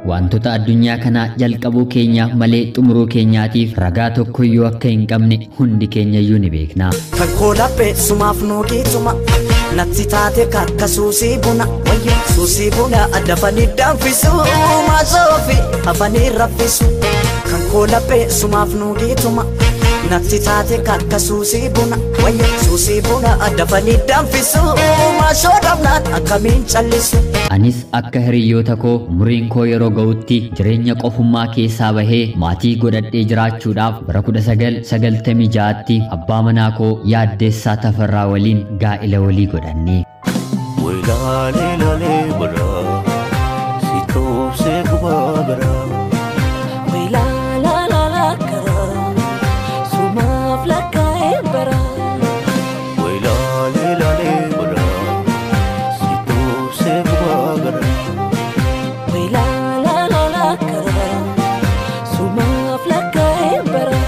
Wantoota addunyaa kana jalqabuu keenya malee xumuruu keenyaatiif ragaa tokkoyyuu akka hin qabne hundi keenya iyyuu ni beekna. Kan koolaphee sumaaf nuugiituma natti taate kakka suusii buna wayyo suusii buna addafanii danfisu maasoofi hafanii raffisu. Kan koolaphee sumaaf nuugiituma natti taate kakka suusii buna wayyo suusii buna addafanii danfisu maasoo dhabnaan akkamiin callisu. Anis akka hiriyoota koo umuriin koo yeroo ga'utti jireenya qofummaa keessaa bahee maatii godhadhee jiraachuudhaaf bara 1996tti abbaa manaa koo Yaaddeessaa Tafarraa waliin gaa'ila walii godhanne. Waylaalee laalee baraa si toobsee gubaa baraa. Waylaalaalaa karaa sumaaf lakkaa'ee baraa. Waylaalee laalee baraa si toobsee gubaa baraa. Waylaalaalaa karaa sumaaf lakkaa'ee baraa.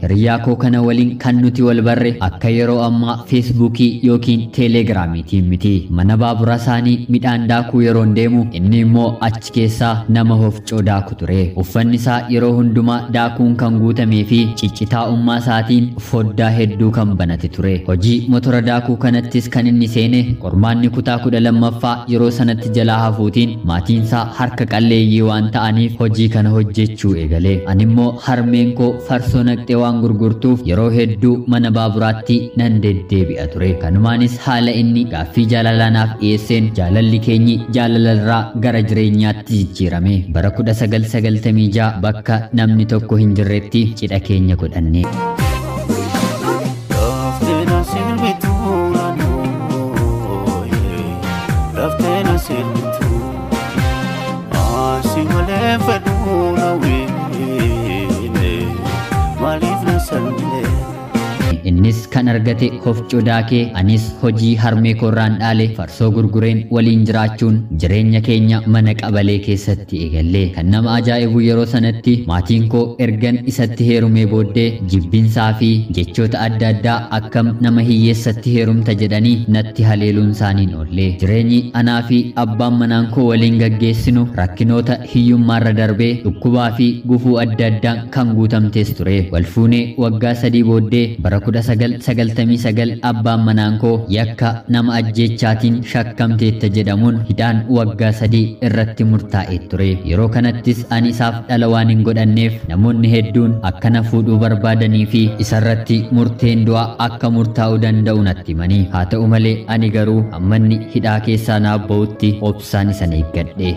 Hiriyaa koo kana waliin kan nuti wal barre akka yeroo ammaa feesbuukii yookiin teelegiraamiitiin miti. Mana baabura isaanii midhaan daakuu yeroon deemu inni immoo achi keessaa nama hofcoo daaku ture. Uffanni isaa yeroo hundumaa daakuun kan guutamee fi ciccitaa'ummaa isaatiin foddaa hedduu kan banate ture. Hojii motora daakuu kanattis kan inni seene qormaanni kutaa 12ffaa yeroo sanatti jalaa hafuutiin maatiin isaa harka qalleeyyii waan ta'aniif hojii kana hojjechuu eegale. Ani immoo harmeen koo farsoo naqxee waan gurgurtuuf yeroo hedduu mana baaburaatti nan deddeebi'a ture. Kanumaanis haala inni gaaffii jaalalaanaaf dhiyeesseen jaalalli keenyi jaalalarraa gara jireenyaatti jijjiirame. Bara 1996 bakka namni tokko hin jirretti cidha keenya godhanne. Innis kan argate hofcoo daakee anis hojii harmee koorraan dhaale farsoo gurgureen waliin jiraachuun jireenya keenya mana qabalee keessatti eegalle. Kan nama ajaa'ibu yeroo sanatti maatiin koo ergan isatti heerumee booddee jibbinsaa fi jechoota adda addaa akkam nama hiyyeessatti heerumta jedhanii natti haleeluun isaaniin oolle. Jireenyi anaa fi abbaan manaan koo waliin gaggeessinu rakkinoota hiyyummaarra darbee dhukkubaa fi gufuu adda addaan kan guutamtes ture. Walfuunee waggaa 3 booddee bara 1999 abbaan manaan koo yakka nama ajjeechaatiin shakkamteetta jedhamuun hidhaan waggaa 3 irratti murtaa'ee ture. Yeroo kanattis ani isaaf dhala waan hin godhanneef namoonni hedduun akkana fuudhuu barbaadanii fi isarratti murteen du'aa akka murtaa'uu danda'u natti himanii. Haa ta'u malee ani garuu hammanni hidhaa keessaa naaf ba'utti obsaan isa eeggadhe.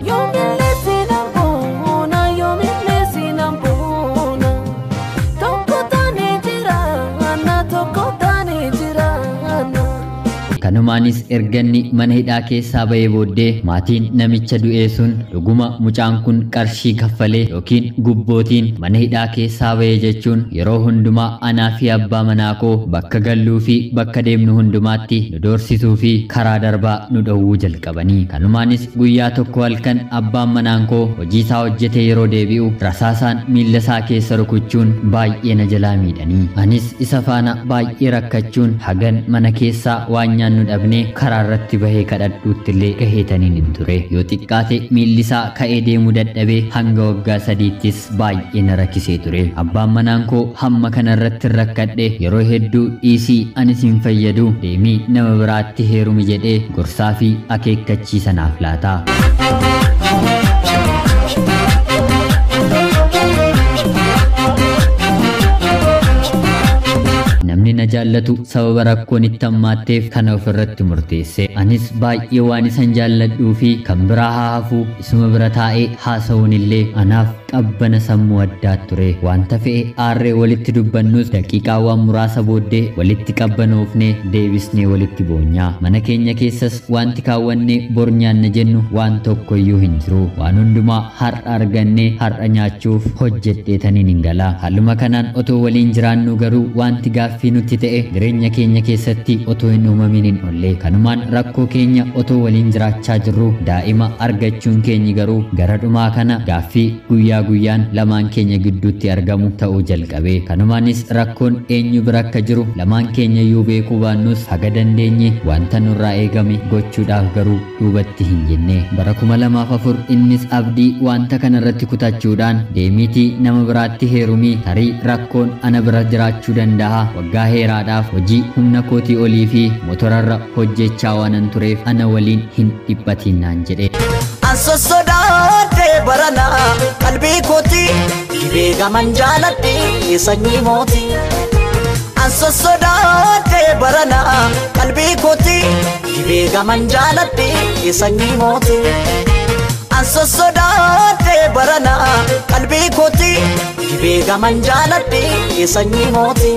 Kanumaanis erganni mana hidhaa keessaa ba'ee booddee maatiin namicha du'ee sun dhuguma mucaan kun qarshii kaffalee yookiin gubbootiin mana hidhaa keessaa ba'ee jechuun yeroo hundumaa anaa fi abbaa manaa koo bakka galluu fi bakka deemnu hundumaatti nu doorsisuu fi karaa darbaa nu dhowwuu jalqabanii. Kanumaanis guyyaa tokko halkan abbaan manaan koo hojii isaa hojjete yeroo deebi'u rasaasaan miilla isaa keessa rukuchuun baay'ee na jalaa miidhanii. Anis isa faana baay'ee rakkachuun hagan mana keessaa waan nyaannu dhabnee karaa irratti bahee kadhadhuutti illee gaheetaniin hin ture. Yoo xiqqaate miilli isaa ka'ee deemuu dadhabee hanga waggaa 3ttis baay'ee na rakkisee ture. Abbaan manaan koo hamma kana irratti rakkadhe yeroo hedduu dhiisii anis hin fayyadu deemii nama biraatti heerumi jedhee gorsaa fi akeekkachiisa naaf laata. Namni na jaallatu sababa rakkoon itti hammaatteef kana ofirratti murteesse. Anis baay'ee waan isan jaalladhuu fi kan biraa haa hafu isuma bira taa'ee haasa'uun illee anaaf qabbana sammuu addaa ture. Wanta fe'e aarree walitti dubbannus daqiiqaawwan muraasa booddee walitti qabbanoofnee deebisnee walitti boonyaa. Mana keenya keessas wanti kaawwannee bor nyaanna jennu waan tokkoyyuu hin jiru. Waan hundumaa har'a argannee har'a nyaachuuf hojjedheetaniin hin gala. Haaluma kanaan otoo waliin jiraannu garuu wanti gaaffii nutti ta'e jireenya keenya keessatti otoo hin uumamin hin oolle. Kanumaan rakkoo keenya otoo waliin jiraachaa jirru daa'ima argachuun keenyi garuu gara dhumaa kana gaaffii guyyaa guyyaa guyyaan lamaan keenya gidduutti argamu ta'uu jalqabe. Kanumaanis rakkoon eenyu bira akka jiru lamaan keenya iyyuu beekuu baannus haga dandeenye wanta nurraa eegame gochuudhaaf garuu duubatti hin jenne. Bara 2004 innis abdii wanta kanarratti kutachuudhaan deemiitii nama biraatti heerumii tarii rakkoon ana bira jiraachuu danda'a waggaa heeraadhaaf hojii humna kootii olii fi motorarra hojjechaa waanan tureef ana waliin hin dhiphatiin naan jedhe. Ansosodaate barana qalbii kooti dhibee gaman jaaladhe sanyii mooti. Ansosodaate barana qalbii kooti dhibee gaman jaaladhe sanyii mooti. Ansosodaate barana qalbii kooti dhibee gaman jaaladhe sanyii mooti.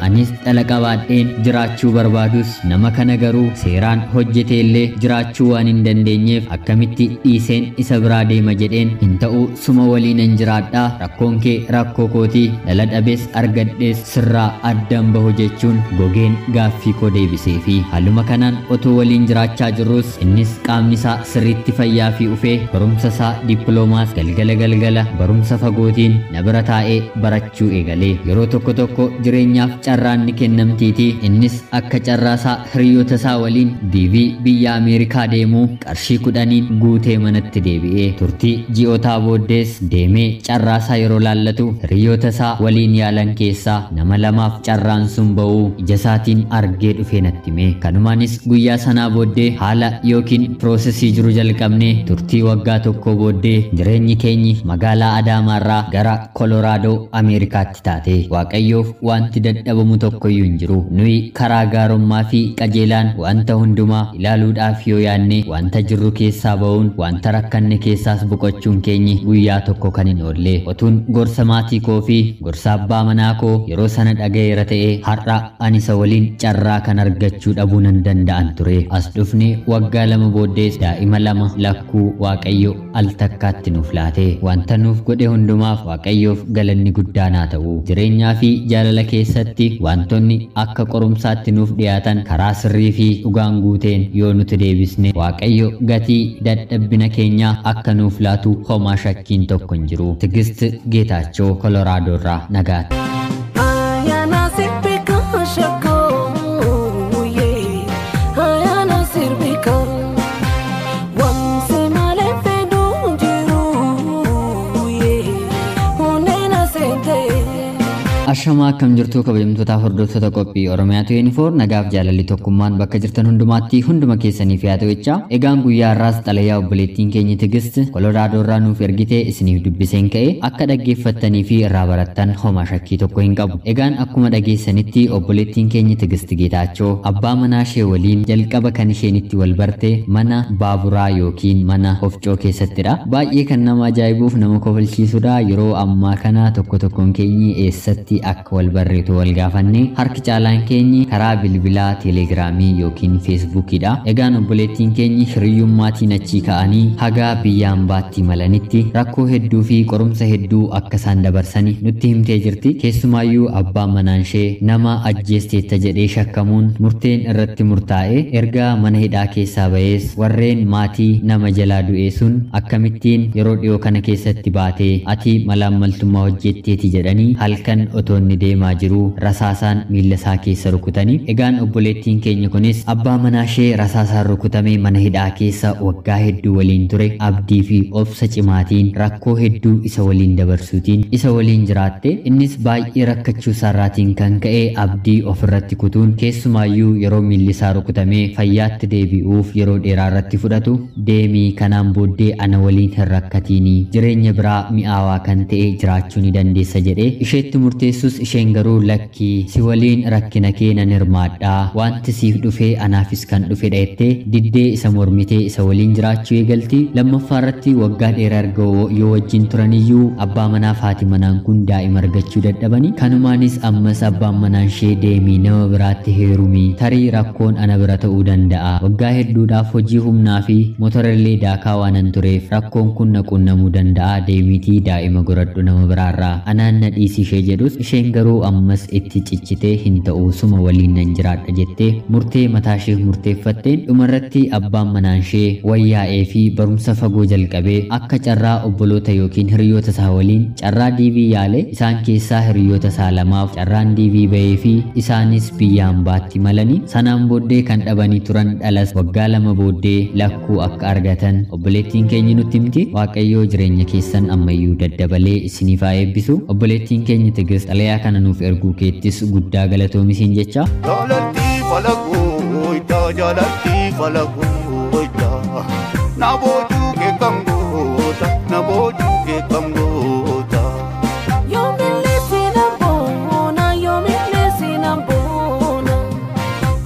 Anis dhala qabaadheen jiraachuu barbaadus nama kana garuu seeraan hojjeteellee jiraachuu waan hin dandeenyeef akkamitti dhiiseen isa biraa deema jedheen hin ta'u suma waliinan jiraadhaa rakkoon kee rakkoo kootii dhala dhabees argadhees sirraa addan bahu jechuun gogeen gaaffii koo deebisee fi haaluma kanaan otoo waliin jiraachaa jirrus innis qaamni isaa sirriitti fayyaa fi ufee barumsa isaa dippiloomaas galgala barumsa fagootiin na bira taa'ee barachuu eegalee yeroo tokko jireenyaaf carraan ni kennamtiiti. Innis akka carraasaa hiriyoota isaa waliin diivii biyya Ameerikaa deemuu qarshii 10 guutee manatti deebi'ee turtii ji'ootaa booddees deemee carraasaa yeroo laallatu hiriyoota isaa waliin yaalan keessaa nama lamaaf carraan sun ba'uu ija isaatiin argee dhufee natti hime. Kanumaanis guyyaa sanaa booddee haala yookiin piroosesii jiru jalqabnee turtii waggaa tokko booddee jireenyi keenyi magaalaa Adaamaarraa gara Koloraadoo Ameerikaatti taate. Waaqayyoof wanti dadhabamu tokkoyyuu hin jiru. Nuyi karaa gaarummaa fi qajeelaan wanta hundumaa ilaaluudhaaf yoo yaanne wanta jirru keessaa ba'uun wanta rakkanne keessaas boqochuun keenyi guyyaa tokko kan hin oolle. Otuun gorsa maatii koo fi gorsa abbaa manaa koo yeroo sana dhagayeera ta'ee har'a ani isa waliin carraa kan argachuu dhabuu nan danda'an ture. As dhufne waggaa 2 booddees daa'ima 2 lakkuu Waaqayyo al takkaatti nuuf laate. Wanta nuuf godhe hundumaaf Waaqayyoof galanni guddaan haa ta'u. Jireenyaa fi jaalala keessatti wantoonni akka qorumsaatti nuuf dhiyaatan karaa sirrii fi dhugaan guuteen yoo nuti deebisne Waaqayyo gatii dadhabbina keenyaa akka nuuf laatu homaa shakkiin tokko hin jiru. Tigist Geetaachoo Koloraadoorraa nagaatti. Ashama akkam jirtu kabajamtoota hordoftoota qophii Oromiyaa 24 nagaaf jaalalli tokkummaan bakka jirtan hundumaatti hunduma keessaniif yaa ta'echa. Egaan guyyaa har'aas xalayaa obboleettiin keenya Tigist Koloraadoorraa nuuf ergite isiniif dubbiseen ka'e akka dhaggeeffattanii fi irraa barattan homaa shakkii tokko hin qabu. Egaan akkuma dhageessanitti obboleettiin keenya Tigist Geetaachoo abbaa manaa ishee waliin jalqaba kan isheen itti wal barte mana baaburaa yookiin mana ofcoo keessattidha. Baay'ee kan nama ajaa'ibuuf nama kofalchiisudha. Yeroo ammaa kana tokkoon keenyi eessatti akka wal barreetu wal gaafanne harki caalaan keenyi karaa bilbilaa teelegiraamii yookiin feesbuukidha. Egaan obboleettiin keenyi hiriyyummaatiin achii ka'anii haga biyya ambaatti malanitti rakkoo hedduu fi qorumsa hedduu akka isaan dabarsanii nutti himtee jirti. Keessumaayyuu abbaan manaan ishee nama ajjeesteetta jedhee shakkamuun murteen irratti murtaa'e erga mana hidhaa keessaa ba'ees warreen maatii nama jalaa du'ee sun akkamittiin yeroo dhiyoo kana keessatti baatee ati malaammaltummaa hojjetteeti jedhanii halkan otonni deemaa jiru rasaasaan miilla isaa keessa rukutanii. Egaan obboleettiin keenya kunis abbaa manaa ishee rasaasaan rukutamee mana hidhaa keessa waggaa hedduu waliin ture abdii fi obsa cimaatiin rakkoo hedduu isa waliin dabarsuutiin isa waliin jiraatte. Innis baay'ee rakkachuu isaarraatiin kan ka'e abdii ofirratti kutuun keessumaayyuu yeroo miilli isaa rukutamee fayyaatti deebi'uuf yeroo dheeraa irratti fudhatu deemii kanaan booddee ana waliin hin rakkatiinii jireenya biraa mi'aawaa kan ta'e jiraachuu ni dandeessa jedhee isheetti murteessus isheen garuu lakkii si waliin rakkina kee nan hirmaadhaa wanti siif dhufee anaafis kan dhufe dheettee diddee isa mormitee isa waliin jiraachuu eegalti. Lammaffaa irratti waggaa dheeraa erga yoo wajjin turaniyyuu abbaa manaa fi haati manaan kun daa'ima argachuu dadhabanii. Kanumaanis ammas abbaan manaan ishee deemii nama biraatti heerumii tarii rakkoon ana bira ta'uu danda'a. Waggaa hedduudhaaf hojii humnaa fi motorallee daakaa waanan tureef rakkoon kun na qunnamuu danda'a deemiitii daa'ima godhadhu nama biraarraa anaan na dhiisi ishee jedhus isheen garuu ammas itti ciccitee hin ta'u suma waliin nan jiraadha jettee murtee mataa ishee murteeffatteen dhumarratti abbaan manaan ishee wayyaa'ee fi barumsa fagoo jalqabee akka carraa obboloota yookiin hiriyoota isaa waliin carraa diivii yaale isaan keessaa hiriyoota isaa lamaaf carraan diivii ba'ee fi isaanis biyyaan baatti malanii sanaan booddee kan dhabanii turan dhalas waggaa 2 booddee lakkuu akka argatan obboleettiin keenya nutti himti. Waaqayyoo jireenya keessan ammayyuu daddabalee isiniif haa eebbisu. Obboleettiin keenya Tigist xalayaa kana nuuf erguu keettis guddaa galatoomiseen jecha. Jaalatti falaguu itti jaalatti falaguu itti na boojuu kee kam goota na boojuu kee kam goota. Yoomillee siinaan boona yoomillee siinaan boona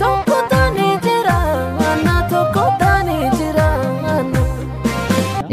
tokko taanee jiraanna tokko taanee jiraanna.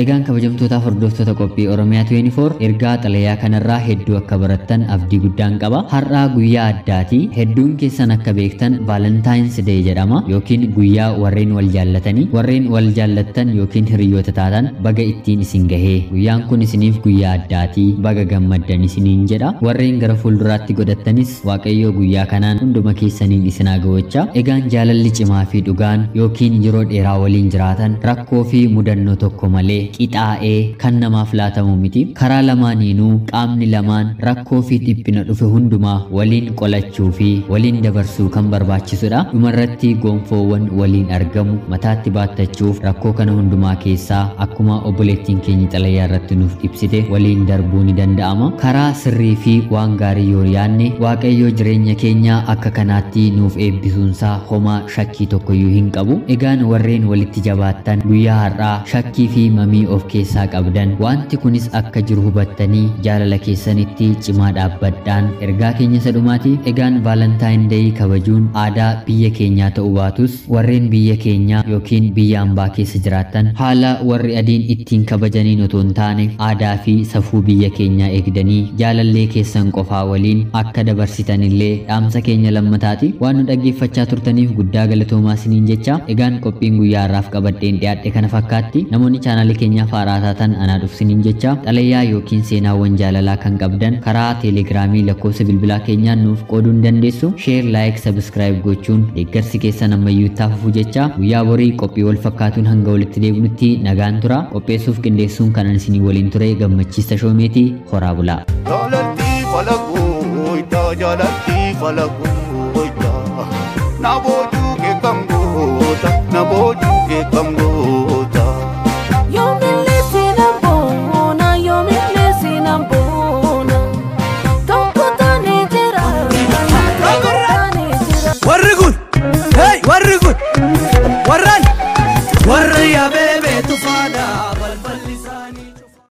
Egaan kabajamtootaaf hordoftoota qophii Oromiyaa 24 ergaa xalayaa kanarraa hedduu akka barattan abdii guddaan qaba. Har'aa guyyaa addaati. Hedduun keessan akka beektan Valentine's Day jedhama yookiin guyyaa warreen wal jaallatanii warreen wal jaallattan yookiin hiriyoota taatan baga ittiin isin gahee. Guyyaan kun isiniif guyyaa addaati. Baga gammaddan isiniin jedha. Warreen gara fuulduraatti godhattanis Waaqayyoo guyyaa kanaan hunduma keessaniin isin haa ga'u. Egaan jaalalli cimaa fi dhugaan yookiin yeroo dheeraa waliin jiraatan rakkoo fi mudannoo tokko malee qixaa'ee kan namaaf laatamu miti. Karaa lamaaniinuu qaamni lamaan rakkoo fi dhiphina dhufe hundumaa waliin qolachuu fi waliin dabarsuu kan barbaachisudha. Dhumarratti gonfoowwan waliin argamu mataatti baattachuuf rakkoo kana hundumaa keessaa akkuma obboleettiin keenya xalayaa irratti nuuf ibsite waliin darbuu ni danda'ama. Karaa sirrii fi waan gaarii yoo yaanne Waaqayyoo jireenya keenya akka kanaatti nuuf eebbisuunsaa homaa shakkii tokkoyyuu hin qabu. Egaan warreen walitti jabaattan guyyaa har'aa shakkii fi mamii of keessaa qabdan wanti kunis akka jiru hubattanii jaalala keessanitti cimaa dhaabbadhaan ergaa keenya sadhumaati. Egaan Valentine Day kabajuun aadaa biyya keenyaa ta'uu baatus warreen biyya keenyaa yookiin biyya ambaa keessa jiraattan haala warri adiin ittiin kabajaniin otoo hin taane aadaa fi safuu biyya keenyaa eegdanii jaalallee keessan qofaa waliin akka dabarsitanillee dhaamsa keenya lammataati. Waan nu dhaggeeffachaa turtaniif guddaa galatoomaa isiniin jecha. Egaan qophiin guyyaa har'aaf qabadheen dhiyaadhe kana fakkaatti. Namoonni chaanaalii keenya faaraa taatan anaa dhufsiniin jecha xalayaa yookiin seenaawwan jaalalaa kan qabdan karaa teelegiraamii lakkoofsa bilbilaa keenyaan nuuf qooduu ni dandeessu. Sheer, laayik, sabskiraayib gochuun deeggarsi keessan ammayyuu itti fufu jecha. Guyyaa borii qophii wal fakkaatuun hanga walitti deebinutti nagaan tura. Qopheessuuf qindeessuun kanan isinii waliin ture Gammachiista Shoomeeti. Horaa bulaa. Jaalatti falaguu itti jaalatti falaguu itti na boojuu.